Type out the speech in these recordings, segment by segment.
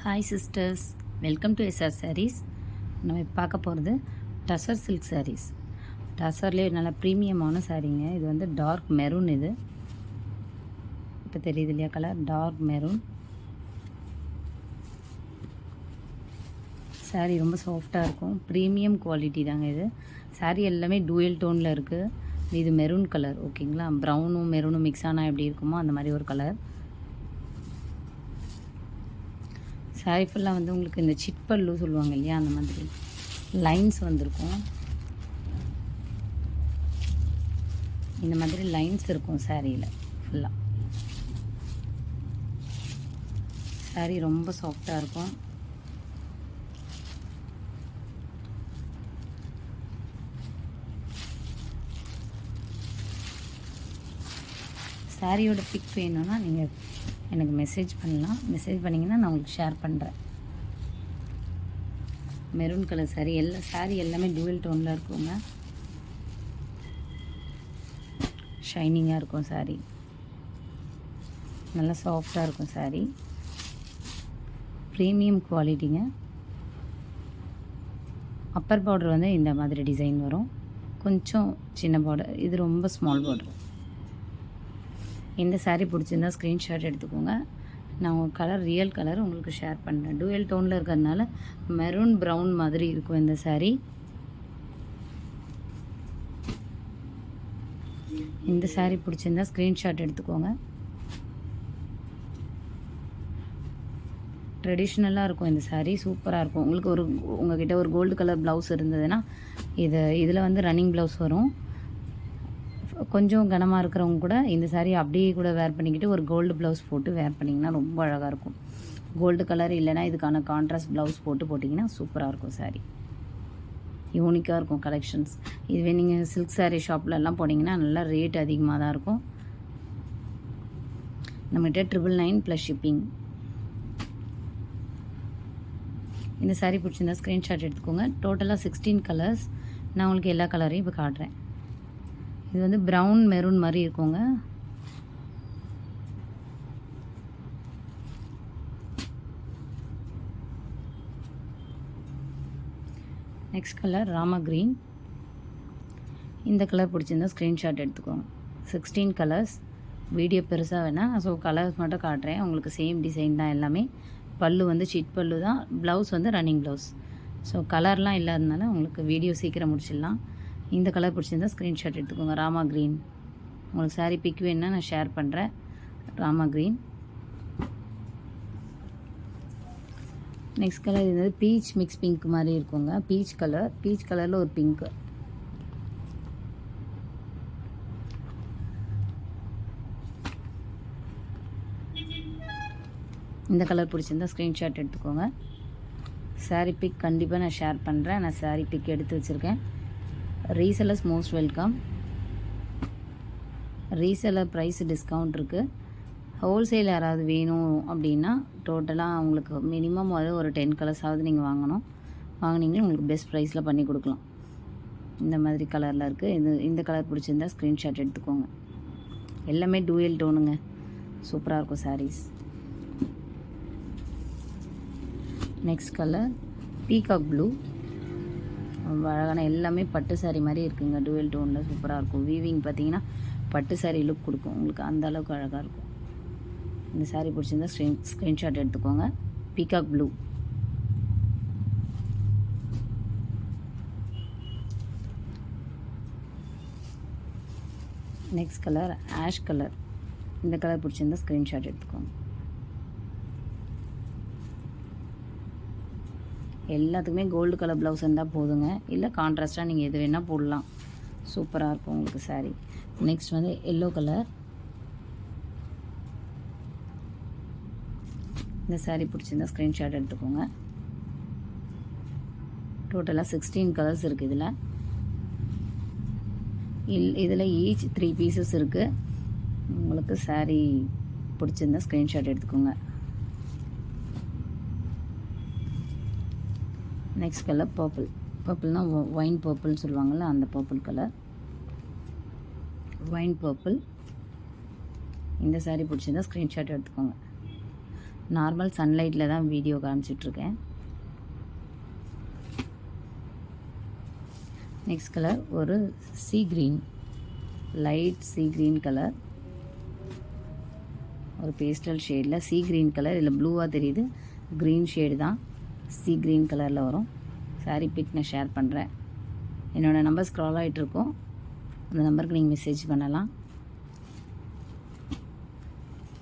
Hi sisters, welcome to SR sarees. நம்ம இப்போ பார்க்க போகிறது டசர் சில்க் சாரீஸ். டசர்லேயே நல்ல ப்ரீமியமான சாரீங்க. இது வந்து டார்க் மெரூன். இது இப்போ தெரியுது இல்லையா கலர், டார்க் மெரூன். சாரீ ரொம்ப சாஃப்டாக இருக்கும், ப்ரீமியம் குவாலிட்டி தாங்க இது. சாரீ எல்லாமே டூயல் டோனில் இருக்குது. இது மெரூன் கலர், ஓகேங்களா? ப்ரௌனும் மெரூனும் மிக்ஸ் ஆனால் எப்படி இருக்குமோ அந்த மாதிரி ஒரு கலர். சாரீ ஃபுல்லாக வந்து உங்களுக்கு இந்த சிட்பல்லு சொல்லுவாங்க இல்லையா, அந்த மாதிரி லைன்ஸ் வந்திருக்கும். இந்த மாதிரி லைன்ஸ் இருக்கும் சாரியில் ஃபுல்லாக. சாரீ ரொம்ப சாஃப்டாக இருக்கும். சாரியோட பிக் வேணும்னா நீங்கள் எனக்கு மெசேஜ் பண்ணலாம். மெசேஜ் பண்ணிங்கன்னா நான் உங்களுக்கு ஷேர் பண்ணுறேன். Maroon colour sari. சாரீ எல்லாமே டூவல் டோனில் இருக்குங்க. ஷைனிங்காக இருக்கும் சாரீ, நல்லா சாஃப்டாக இருக்கும் சாரீ. ப்ரீமியம் குவாலிட்டிங்க. அப்பர் பார்டர் வந்து இந்த மாதிரி டிசைன் வரும், கொஞ்சம் சின்ன பார்டர். இது ரொம்ப ஸ்மால் பார்டர். இந்த சாரீ பிடிச்சிருந்தா ஸ்க்ரீன்ஷாட் எடுத்துக்கோங்க. நான் உங்கள் கலர், ரியல் கலர் உங்களுக்கு ஷேர் பண்ணுறேன். டூயல் டோனில் இருக்கிறதுனால மெரூன் ப்ரௌன் மாதிரி இருக்கும் இந்த சாரீ. இந்த சாரீ பிடிச்சிருந்தா ஸ்க்ரீன்ஷாட் எடுத்துக்கோங்க. ட்ரெடிஷ்னலாக இருக்கும் இந்த சாரீ, சூப்பராக இருக்கும். உங்களுக்கு உங்கள்கிட்ட ஒரு கோல்டு கலர் ப்ளவுஸ் இருந்ததுன்னா இதில் வந்து ரன்னிங் ப்ளவுஸ் வரும். கொஞ்சம் கனமாக இருக்கிறவங்க கூட இந்த சாரீ அப்படியே கூட வேர் பண்ணிக்கிட்டு ஒரு கோல்டு ப்ளவுஸ் போட்டு வேர் பண்ணிங்கன்னா ரொம்ப அழகாக இருக்கும். கோல்டு கலர் இல்லைனா இதுக்கான கான்ட்ராஸ்ட் ப்ளவுஸ் போட்டிங்கன்னா சூப்பராக இருக்கும் சாரீ. யூனிக்காக இருக்கும் கலெக்ஷன்ஸ். இதுவே நீங்கள் சில்க் சாரீ ஷாப்லலாம் போனீங்கன்னா நல்லா ரேட் அதிகமாக தான் இருக்கும். நம்மகிட்ட 999 + ஷிப்பிங். இந்த சாரீ பிடிச்சிருந்தா ஸ்க்ரீன்ஷாட் எடுத்துக்கோங்க. டோட்டலாக 16 கலர்ஸ். நான் உங்களுக்கு எல்லா கலரையும் இப்போ காட்டுறேன். இது வந்து ப்ரௌன் மெரூன் மாதிரி இருக்குங்க. Next colour Rama green. இந்த கலர் பிடிச்சிருந்தா ஸ்க்ரீன்ஷாட் எடுத்துக்கோங்க. 16 கலர்ஸ். வீடியோ பெருசாக வேணால், ஸோ கலர்ஸ் மட்டும் காட்டுறேன். உங்களுக்கு சேம் டிசைன் தான் எல்லாமே. பல்லு வந்து சிட் பல்லு தான். ப்ளவுஸ் வந்து ரன்னிங் ப்ளவுஸ். ஸோ கலர்லாம் இல்லாததுனால உங்களுக்கு வீடியோ சீக்கிரம் முடிச்சிடலாம். இந்த கலர் பிடிச்சிருந்தா ஸ்க்ரீன்ஷாட் எடுத்துக்கோங்க. ராமா க்ரீன். உங்களுக்கு சாரீ பிக் வேணுன்னா நான் ஷேர் பண்ணுறேன். ராமா க்ரீன். நெக்ஸ்ட் கலர் இது வந்து பீச் மிக்ஸ் பிங்க் மாதிரி இருக்குங்க. பீச் கலரில் ஒரு பிங்க்கு. இந்த கலர் பிடிச்சிருந்தா ஸ்க்ரீன்ஷாட் எடுத்துக்கோங்க. சாரீ பிக் கண்டிப்பாக நான் ஷேர் பண்ணுறேன். நான் சாரீ பிக் எடுத்து வச்சுருக்கேன். Resellers most welcome. Reseller price discount இருக்குது. ஹோல்சேல் யாராவது வேணும் அப்படின்னா டோட்டலாக உங்களுக்கு மினிமம் ஒரு 10 கலர்ஸாவது நீங்கள் வாங்கினீங்கன்னா உங்களுக்கு பெஸ்ட் ப்ரைஸில் பண்ணி கொடுக்கலாம். இந்த மாதிரி கலரில் இருக்குது. இந்த கலர் பிடிச்சிருந்தா ஸ்க்ரீன்ஷாட் எடுத்துக்கோங்க. எல்லாமே டூயல் டோனுங்க, சூப்பராக இருக்கும் sarees. Next colour peacock blue. அழகான எல்லாமே பட்டு சாரீ மாதிரி இருக்குங்க. டூயல் டோனில் சூப்பராக இருக்கும். வீவிங் பார்த்தீங்கன்னா பட்டு சாரீ லுக் கொடுக்கும் உங்களுக்கு, அந்த அளவுக்கு அழகாக இருக்கும். இந்த சாரீ பிடிச்சிருந்தா ஸ்க்ரீன்ஷாட் எடுத்துக்கோங்க. Peacock blue. Next colour ash colour. இந்த கலர் பிடிச்சிருந்தா ஸ்க்ரீன்ஷாட் எடுத்துக்கோங்க. எல்லாத்துக்குமே கோல்டு கலர் ப்ளவுஸ் இருந்தால் போதுங்க. இல்லை கான்ட்ராஸ்ட்டாக நீங்கள் எது வேணால் போடலாம். சூப்பராக இருக்கும் உங்களுக்கு சாரீ. நெக்ஸ்ட் வந்து எல்லோ கலர். இந்த சாரீ பிடிச்சிருந்தா ஸ்க்ரீன்ஷாட் எடுத்துக்கோங்க. டோட்டலாக 16 கலர்ஸ் இருக்குது இதில் ஈச் 3 பீசஸ் இருக்குது. உங்களுக்கு சாரீ பிடிச்சிருந்தா ஸ்க்ரீன்ஷாட் எடுத்துக்கோங்க. நெக்ஸ்ட் கலர் பர்பிள்னால் ஒயின் பர்பிள்னு சொல்லுவாங்கள்ல, அந்த பர்பிள் கலர். Wine purple. இந்த சாரீ பிடிச்சிருந்தா ஸ்க்ரீன்ஷாட் எடுத்துக்கோங்க. நார்மல் சன்லைட்டில் தான் வீடியோ காமிச்சிட்ருக்கேன். நெக்ஸ்ட் கலர் ஒரு sea green, light sea green colour, ஒரு பேஸ்டல் ஷேடில் சீ க்ரீன் கலர். இதில் ப்ளூவாக தெரியுது, க்ரீன் ஷேடு தான், சீ க்ரீன் கலரில் வரும். சாரீ பிக் நான் ஷேர் பண்ணுறேன். என்னோடய நம்பர் ஸ்க்ரால் ஆகிட்ருக்கோம், அந்த நம்பருக்கு நீங்கள் மெசேஜ் பண்ணலாம்.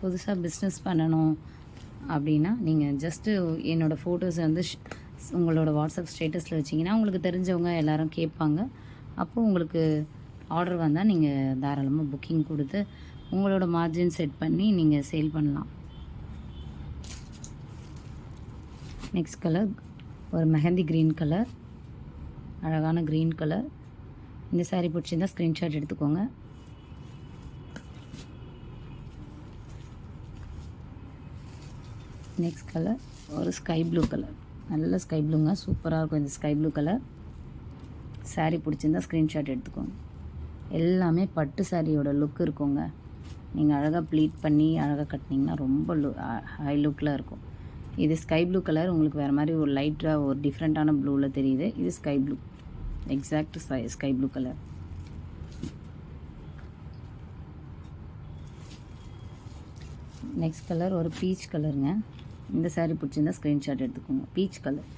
புதுசாக பிஸ்னஸ் பண்ணணும் அப்படின்னா நீங்கள் ஜஸ்ட்டு என்னோடய ஃபோட்டோஸை வந்து உங்களோட வாட்ஸ்அப் ஸ்டேட்டஸில் வச்சிங்கன்னா உங்களுக்கு தெரிஞ்சவங்க எல்லோரும் கேட்பாங்க. அப்போது உங்களுக்கு ஆர்டர் வந்தால் நீங்கள் தாராளமாக புக்கிங் கொடுத்து உங்களோட மார்ஜின் செட் பண்ணி நீங்கள் சேல் பண்ணலாம். நெக்ஸ்ட் கலர் ஒரு மெஹந்தி க்ரீன் கலர், அழகான க்ரீன் கலர். இந்த சாரீ பிடிச்சிருந்தால் ஸ்க்ரீன்ஷாட் எடுத்துக்கோங்க. நெக்ஸ்ட் கலர் ஒரு ஸ்கை ப்ளூ கலர், நல்ல ஸ்கை ப்ளூங்க, சூப்பராக இருக்கும் இந்த ஸ்கை ப்ளூ கலர். சாரீ பிடிச்சிருந்தால் ஸ்க்ரீன்ஷாட் எடுத்துக்கோங்க. எல்லாமே பட்டு சாரியோட லுக் இருக்குங்க. நீங்கள் அழகாக ப்ளீட் பண்ணி அழகாக கட்டினீங்கன்னா ரொம்ப ஹை லுக்கில் இருக்கும். இது ஸ்கை ப்ளூ கலர், உங்களுக்கு வேறு மாதிரி ஒரு லைட்டாக ஒரு டிஃப்ரெண்ட்டான ப்ளூவில் தெரியுது. இது sky blue, exact sky blue colour. Next colour ஒரு பீச் கலருங்க. இந்த சாரீ பிடிச்சிருந்தா ஸ்க்ரீன்ஷாட் எடுத்துக்கோங்க. Peach colour.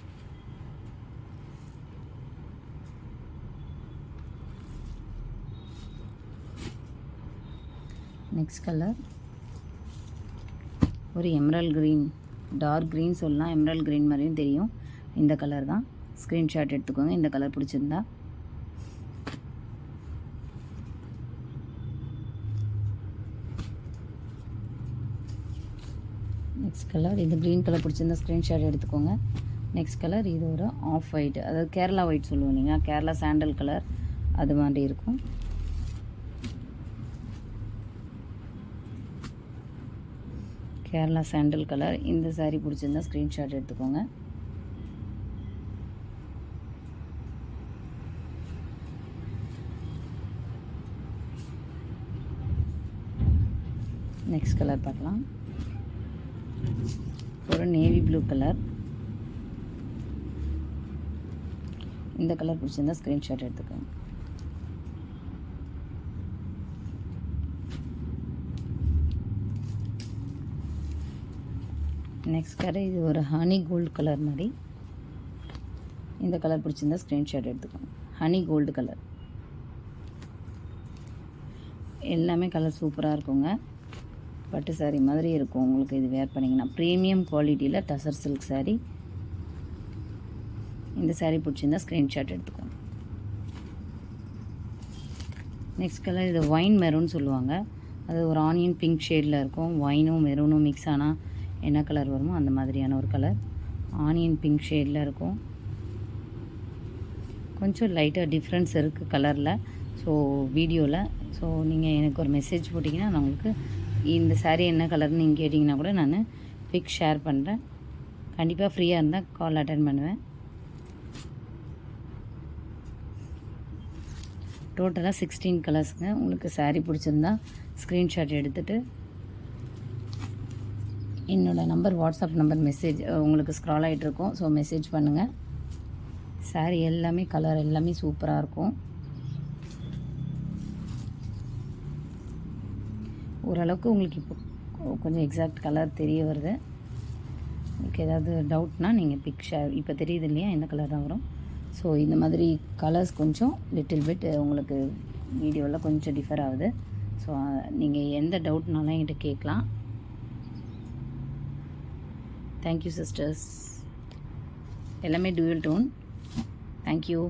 நெக்ஸ்ட் கலர் ஒரு எமரல் க்ரீன், டார்க் க்ரீன் சொல்லலாம், எமரல் க்ரீன் மாதிரியும் தெரியும். இந்த கலர் தான், ஸ்க்ரீன்ஷாட் எடுத்துக்கோங்க இந்த கலர் பிடிச்சிருந்தா. நெக்ஸ்ட் கலர் இது க்ரீன் கலர் பிடிச்சிருந்தா ஸ்க்ரீன்ஷாட் எடுத்துக்கோங்க. நெக்ஸ்ட் கலர் இது ஒரு ஆஃப் ஒயிட், அதாவது கேரளா ஒயிட் சொல்லுவோம் இல்லைங்களா, கேரளா சாண்டல் கலர் அது மாதிரி இருக்கும். Kerala sandal colour. இந்த சாரீ பிடிச்சிருந்தா ஸ்க்ரீன்ஷாட் எடுத்துக்கோங்க. நெக்ஸ்ட் கலர் பார்க்கலாம். ஒரு நேவி ப்ளூ கலர். இந்த கலர் பிடிச்சிருந்தா ஸ்க்ரீன்ஷாட் எடுத்துக்கோங்க. நெக்ஸ்ட் கலர் இது ஒரு ஹனி கோல்டு கலர் மாதிரி. இந்த கலர் பிடிச்சிருந்தா ஸ்க்ரீன்ஷாட் எடுத்துக்கோங்க. Honey gold colour. எல்லாமே கலர் சூப்பராக இருக்குங்க. பட்டு சாரீ மாதிரி இருக்கும் உங்களுக்கு இது வேர் பண்ணிங்கன்னா. ப்ரீமியம் குவாலிட்டியில் டசர் சில்க் சாரீ. இந்த சாரீ பிடிச்சிருந்தா ஸ்க்ரீன்ஷாட் எடுத்துக்கோங்க. நெக்ஸ்ட் கலர் இது ஒயின் மெரூன் சொல்லுவாங்க. அது ஒரு ஆனியன் பிங்க் ஷேடில் இருக்கும். ஒயினும் மெரூனும் மிக்ஸ் ஆனால் என்ன கலர் வருமோ அந்த மாதிரியான ஒரு கலர். ஆனியன் பிங்க் ஷேடில் இருக்கும். கொஞ்சம் லைட்டாக டிஃப்ரென்ஸ் இருக்குது கலரில். ஸோ வீடியோவில் ஸோ நீங்கள் எனக்கு ஒரு மெசேஜ் போட்டிங்கன்னா நான் உங்களுக்கு இந்த சாரீ என்ன கலர்னு நீங்கள் கேட்டிங்கன்னா கூட நான் பிக் ஷேர் பண்ணுறேன். கண்டிப்பாக ஃப்ரீயாக இருந்தால் கால் அட்டன் பண்ணுவேன். டோட்டலாக 16 கலர்ஸுங்க. உங்களுக்கு சாரீ பிடிச்சிருந்தா ஸ்க்ரீன்ஷாட் எடுத்துகிட்டு என்னோடய நம்பர் வாட்ஸ்அப் நம்பர் மெசேஜ் உங்களுக்கு ஸ்க்ரால் ஆகிட்ருக்கோம். ஸோ மெசேஜ் பண்ணுங்கள். சாரீ எல்லாமே கலர் எல்லாமே சூப்பராக இருக்கும். ஓரளவுக்கு உங்களுக்கு இப்போ கொஞ்சம் எக்ஸாக்ட் கலர் தெரிய வருது. உங்களுக்கு ஏதாவது டவுட்னால் நீங்கள் பிக் ஷேர் இப்போ தெரியுது இல்லையா, இந்த கலர் தான் வரும். ஸோ இந்த மாதிரி கலர்ஸ் கொஞ்சம் லிட்டில் பிட் உங்களுக்கு வீடியோவில் கொஞ்சம் டிஃபர் ஆகுது. ஸோ நீங்கள் எந்த டவுட்னாலும் என்கிட்ட கேட்கலாம். Thank you sisters. எல்லாமே டூயல் டோன். தேங்க்யூ.